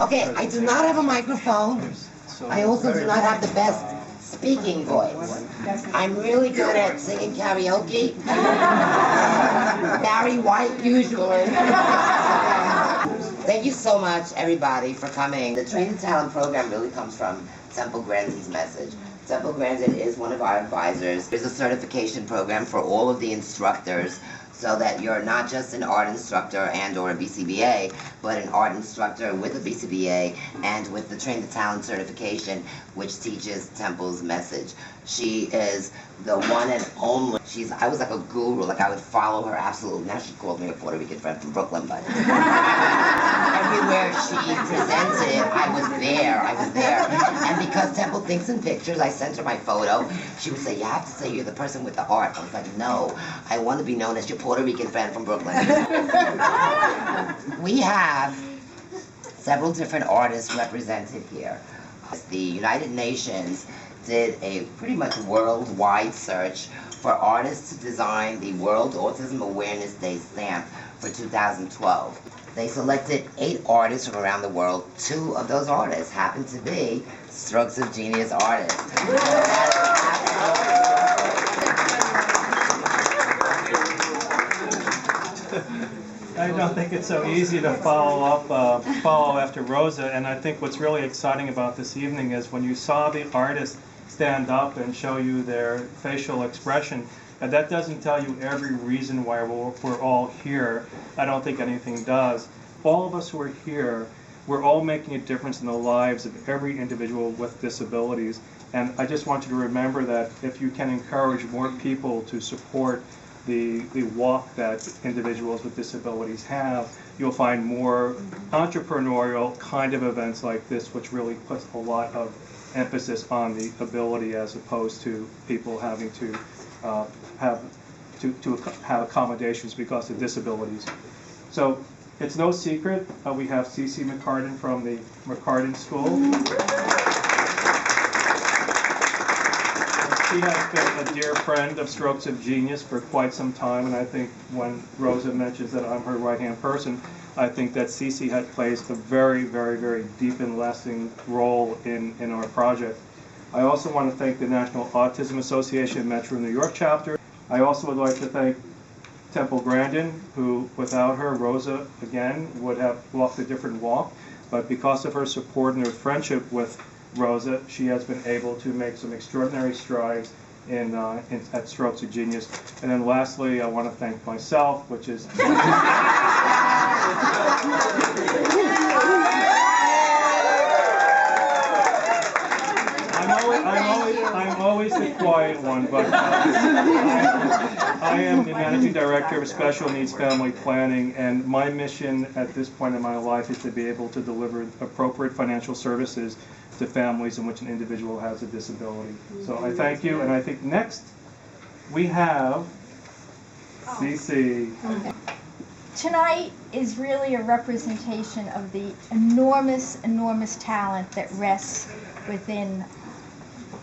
Okay, I do not have a microphone. I also do not have the best speaking voice. I'm really good at singing karaoke. Barry White, usually. Thank you so much, everybody, for coming. The Train to Talent program really comes from Temple Grandin's message. Temple Grandin is one of our advisors. There's a certification program for all of the instructors, so that you're not just an art instructor and or a BCBA, but an art instructor with a BCBA and with the Train to Talent certification, which teaches Temple's message. She is the one and only. I was like a guru, like I would follow her absolutely. Now she called me a Puerto Rican friend from Brooklyn, but everywhere she presented, I was there. And because Temple thinks in pictures, I sent her my photo. She would say, you have to say you're the person with the art. I was like, no, I want to be known as your Puerto Rican friend from Brooklyn. We have several different artists represented here. The United Nations did a pretty much worldwide search for artists to design the World Autism Awareness Day stamp for 2012. They selected 8 artists from around the world. 2 of those artists happen to be Strokes of Genius artists. I don't think it's so easy to follow after Rosa, and I think what's really exciting about this evening is when you saw the artists stand up and show you their facial expression, and that doesn't tell you every reason why we're all here. I don't think anything does. All of us who are here, we're all making a difference in the lives of every individual with disabilities, and I just want you to remember that if you can encourage more people to support the walk that individuals with disabilities have, you'll find more entrepreneurial kind of events like this, which really puts a lot of emphasis on the ability as opposed to people having to have accommodations because of disabilities. So it's no secret we have C.C. McCartan from the McCartan School. She has been a dear friend of Strokes of Genius for quite some time, and I think when Rosa mentions that I'm her right-hand person, I think that Cece plays a very, very, very deep and lasting role in our project. I also want to thank the National Autism Association Metro New York chapter. I also would like to thank Temple Grandin, who without her, Rosa, again, would have walked a different walk, but because of her support and her friendship with Rosa, she has been able to make some extraordinary strides at Strokes of Genius. And then lastly, I want to thank myself, which is I'm always the quiet one, but I am the Managing Director of Special Needs Family Planning, and my mission at this point in my life is to be able to deliver appropriate financial services to families in which an individual has a disability. So I thank you, and I think next we have CC. Tonight is really a representation of the enormous, enormous talent that rests within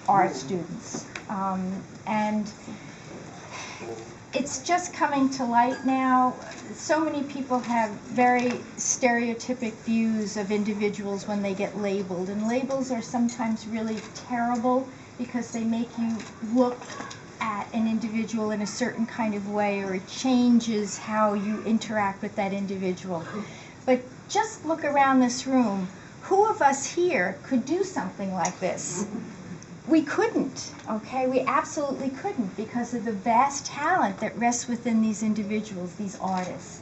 our students. And it's just coming to light now. So many people have very stereotypic views of individuals when they get labeled, and labels are sometimes really terrible because they make you look at an individual in a certain kind of way, or it changes how you interact with that individual. But just look around this room. Who of us here could do something like this? We couldn't, okay? We absolutely couldn't because of the vast talent that rests within these individuals, these artists.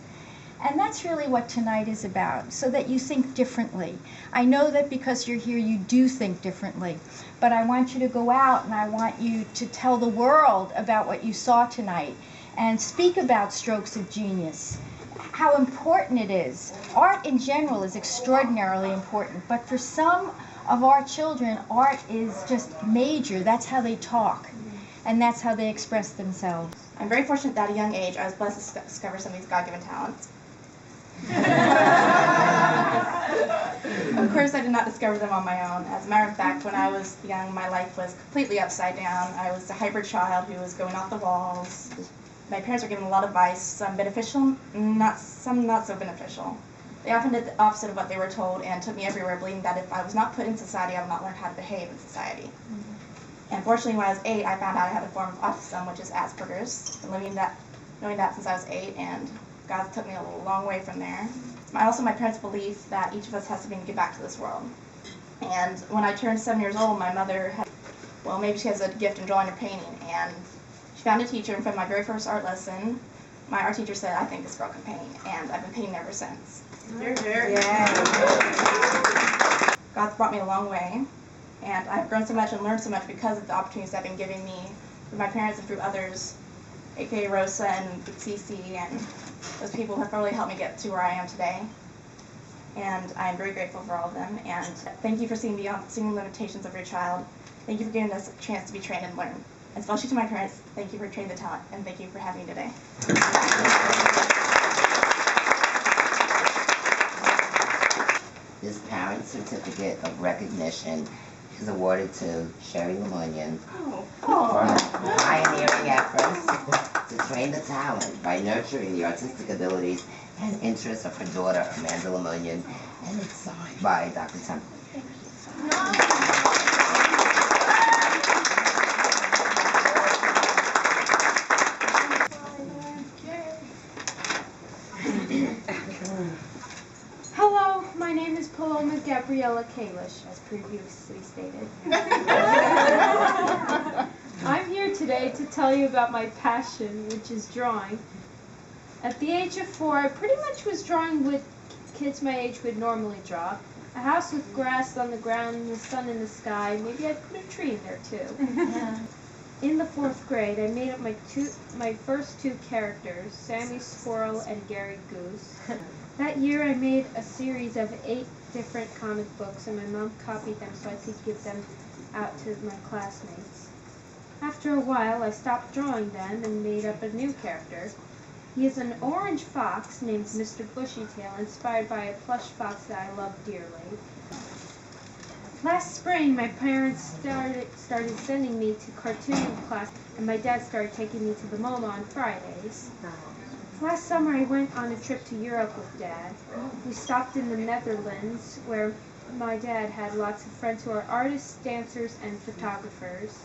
And that's really what tonight is about, so that you think differently. I know that because you're here, you do think differently, but I want you to go out and I want you to tell the world about what you saw tonight and speak about Strokes of Genius, how important it is. Art in general is extraordinarily important, but for some of our children, art is just major. That's how they talk, and that's how they express themselves. I'm very fortunate that at a young age I was blessed to discover some of these God-given talents. Of course, I did not discover them on my own. As a matter of fact, when I was young, my life was completely upside down. I was a hybrid child who was going off the walls. My parents were given a lot of advice, some beneficial, some not so beneficial. They often did the opposite of what they were told and took me everywhere, believing that if I was not put in society, I would not learn how to behave in society. And fortunately, when I was 8, I found out I had a form of autism, which is Asperger's. Been knowing that since I was 8, and God took me a long way from there. Also, my parents' belief that each of us has something to give back to this world. And when I turned 7 years old, my mother had, well, maybe she has a gift in drawing or painting, and she found a teacher, and from my very first art lesson, my art teacher said, "I think this girl can paint," and I've been painting ever since. Yeah. God's brought me a long way, and I've grown so much and learned so much because of the opportunities that have been giving me through my parents and through others, aka Rosa and Cece, and those people have really helped me get to where I am today. And I am very grateful for all of them, and thank you for seeing beyond the limitations of your child. Thank you for giving us a chance to be trained and learn. And especially to my parents, thank you for training the talent, and thank you for having me today. This Parent Certificate of Recognition is awarded to Sherry Lemunion for her pioneering efforts to train the talent by nurturing the artistic abilities and interests of her daughter, Amanda Lemunion, and it's signed by Dr. Temple. Hello, my name is Paloma Gabriela Kalish, as previously stated. I'm here today to tell you about my passion, which is drawing. At the age of 4, I pretty much was drawing what kids my age would normally draw. A house with grass on the ground and the sun in the sky. Maybe I'd put a tree in there too. In the 4th grade, I made up my first 2 characters, Sammy Squirrel and Gary Goose. That year I made a series of 8 different comic books, and my mom copied them so I could give them out to my classmates. After a while, I stopped drawing them and made up a new character. He is an orange fox named Mr. Bushytail, inspired by a plush fox that I love dearly. Last spring, my parents started sending me to cartooning class, and my dad started taking me to the MoMA on Fridays. Last summer, I went on a trip to Europe with Dad. We stopped in the Netherlands, where my dad had lots of friends who are artists, dancers, and photographers.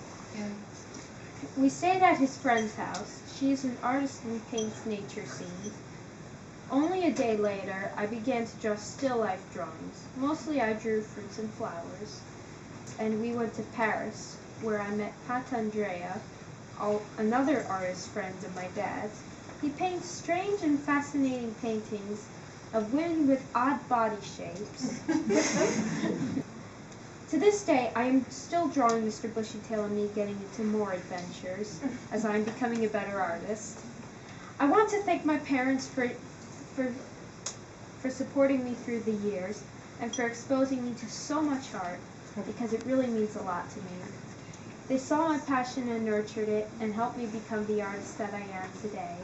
We stayed at his friend's house. She is an artist and paints nature scenes. Only a day later, I began to draw still life drawings. Mostly I drew fruits and flowers. And we went to Paris, where I met Pat Andrea, another artist friend of my dad's. He paints strange and fascinating paintings of women with odd body shapes. To this day, I am still drawing Mr. Bushytail and me getting into more adventures, as I am becoming a better artist. I want to thank my parents for supporting me through the years, and for exposing me to so much art, because it really means a lot to me. They saw my passion and nurtured it, and helped me become the artist that I am today.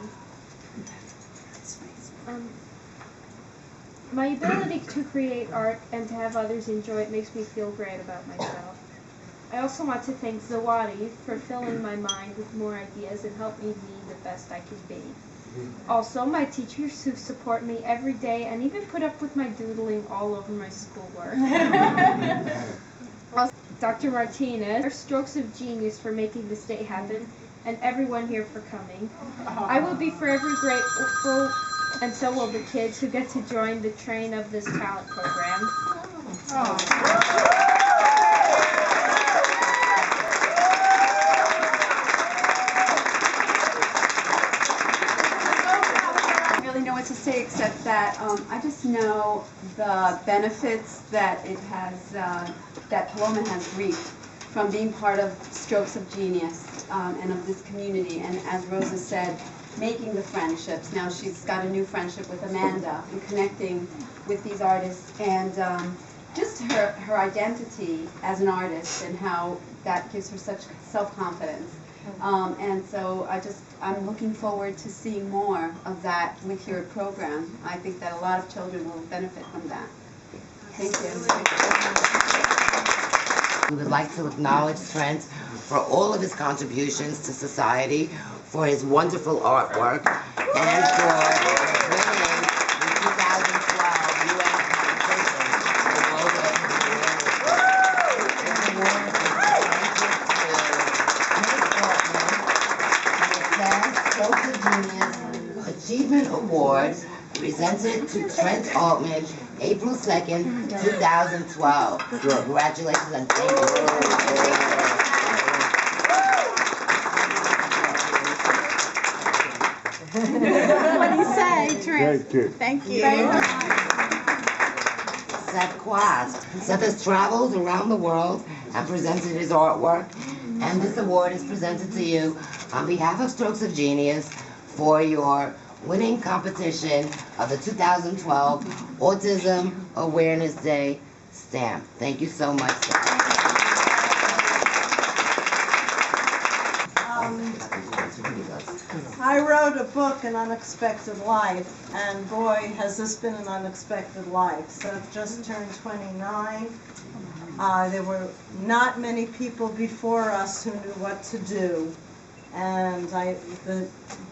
My ability to create art and to have others enjoy it makes me feel great about myself. I also want to thank Zawadi for filling my mind with more ideas and help me be the best I can be. Also, my teachers who support me every day and even put up with my doodling all over my schoolwork. Dr. Martinez, our strokes of genius for making this day happen, and everyone here for coming. I will be forever grateful, and so will the kids who get to join the train of this talent program. I don't really know what to say except that I just know the benefits that it has, that Paloma has reaped from being part of Strokes of Genius and of this community, and as Rosa said, making the friendships. Now she's got a new friendship with Amanda and connecting with these artists, and just her identity as an artist and how that gives her such self-confidence. And so I'm looking forward to seeing more of that with your program. I think that a lot of children will benefit from that. Thank you. We would like to acknowledge Trent for all of his contributions to society, for his wonderful artwork, and for winning the 2012 Achievement Award presented to Trent Altman, April 2nd, 2012. Congratulations and thank you. What do you say, Trent? Thank you. Seth Quast. Seth has traveled around the world and presented his artwork, and this award is presented to you on behalf of Strokes of Genius for your winning competition of the 2012 Autism Awareness Day stamp. Thank you so much, Seth. I wrote a book, An Unexpected Life, and boy, has this been an unexpected life. Seth just turned 29. There were not many people before us who knew what to do. And the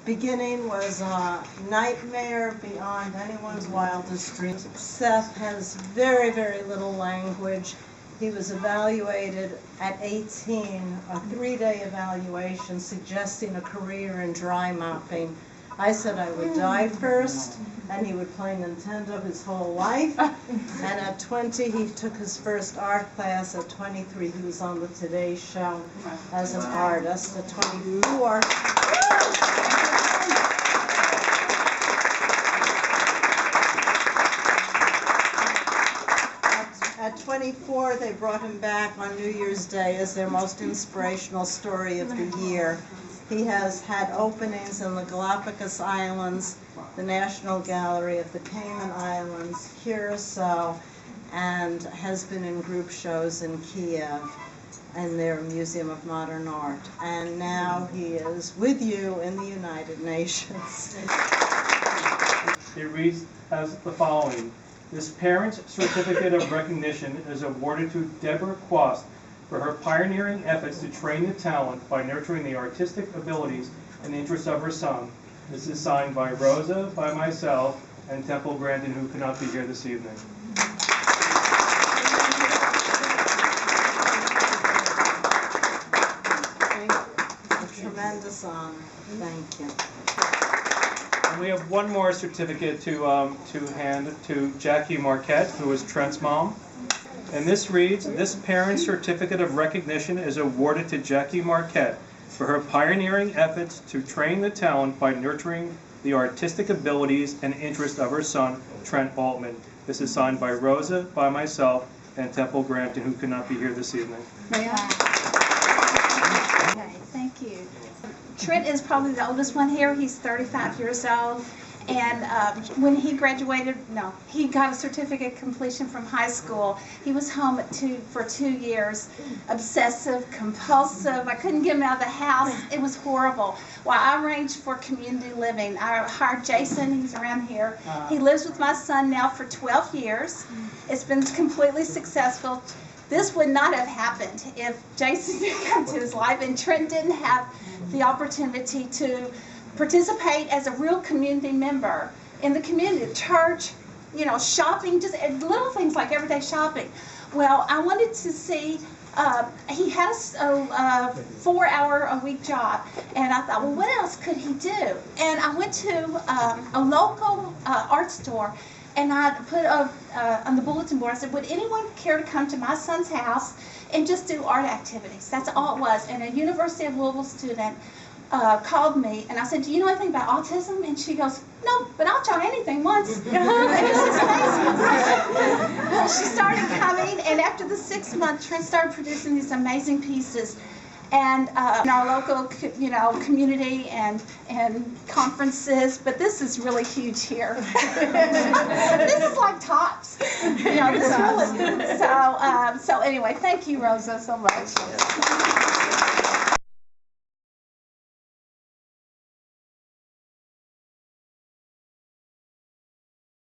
beginning was a nightmare beyond anyone's wildest dreams. Seth has very, very little language. He was evaluated at 18, a 3-day evaluation suggesting a career in dry mopping. I said I would die first, and he would play Nintendo his whole life. And at 20, he took his first art class. At 23, he was on the Today Show as an artist. At 24, At 24, they brought him back on New Year's Day as their most inspirational story of the year. He has had openings in the Galapagos Islands, the National Gallery of the Cayman Islands, Curacao, and has been in group shows in Kiev and their Museum of Modern Art. And now he is with you in the United Nations. It reads as the following. This Parent's Certificate of Recognition is awarded to Deborah Quast for her pioneering efforts to train the talent by nurturing the artistic abilities and interests of her son. This is signed by Rosa, by myself, and Temple Grandin, who could not be here this evening. It's a tremendous honor. Thank you. And we have one more certificate to hand to Jackie Marquette, who is Trent's mom. And this reads, this Parent's Certificate of Recognition is awarded to Jackie Marquette for her pioneering efforts to train the talent by nurturing the artistic abilities and interests of her son, Trent Altman. This is signed by Rosa, by myself, and Temple Grandin, who could not be here this evening. May I? Okay, thank you. Trent is probably the oldest one here. He's 35 years old. And when he graduated, he got a certificate of completion from high school. He was home for 2 years, obsessive, compulsive. I couldn't get him out of the house. It was horrible. Well, I arranged for community living. I hired Jason. He's around here. He lives with my son now for 12 years. It's been completely successful. This would not have happened if Jason didn't come to his life and Trent didn't have the opportunity to participate as a real community member in the community, church, shopping, just little things like everyday shopping. Well, I wanted to see, he has a 4-hour-a-week job, and I thought, well, what else could he do? And I went to a local art store, and I put on the bulletin board, I said, would anyone care to come to my son's house and just do art activities? That's all it was. And a University of Louisville student called me, and I said, do you know anything about autism? And she goes, no, but I'll try anything once. And this is amazing. She started coming, and after the 6th month, Trent started producing these amazing pieces. And in our local, community and conferences, but this is really huge here. This is like tops. This really. So anyway, thank you, Rosa, so much.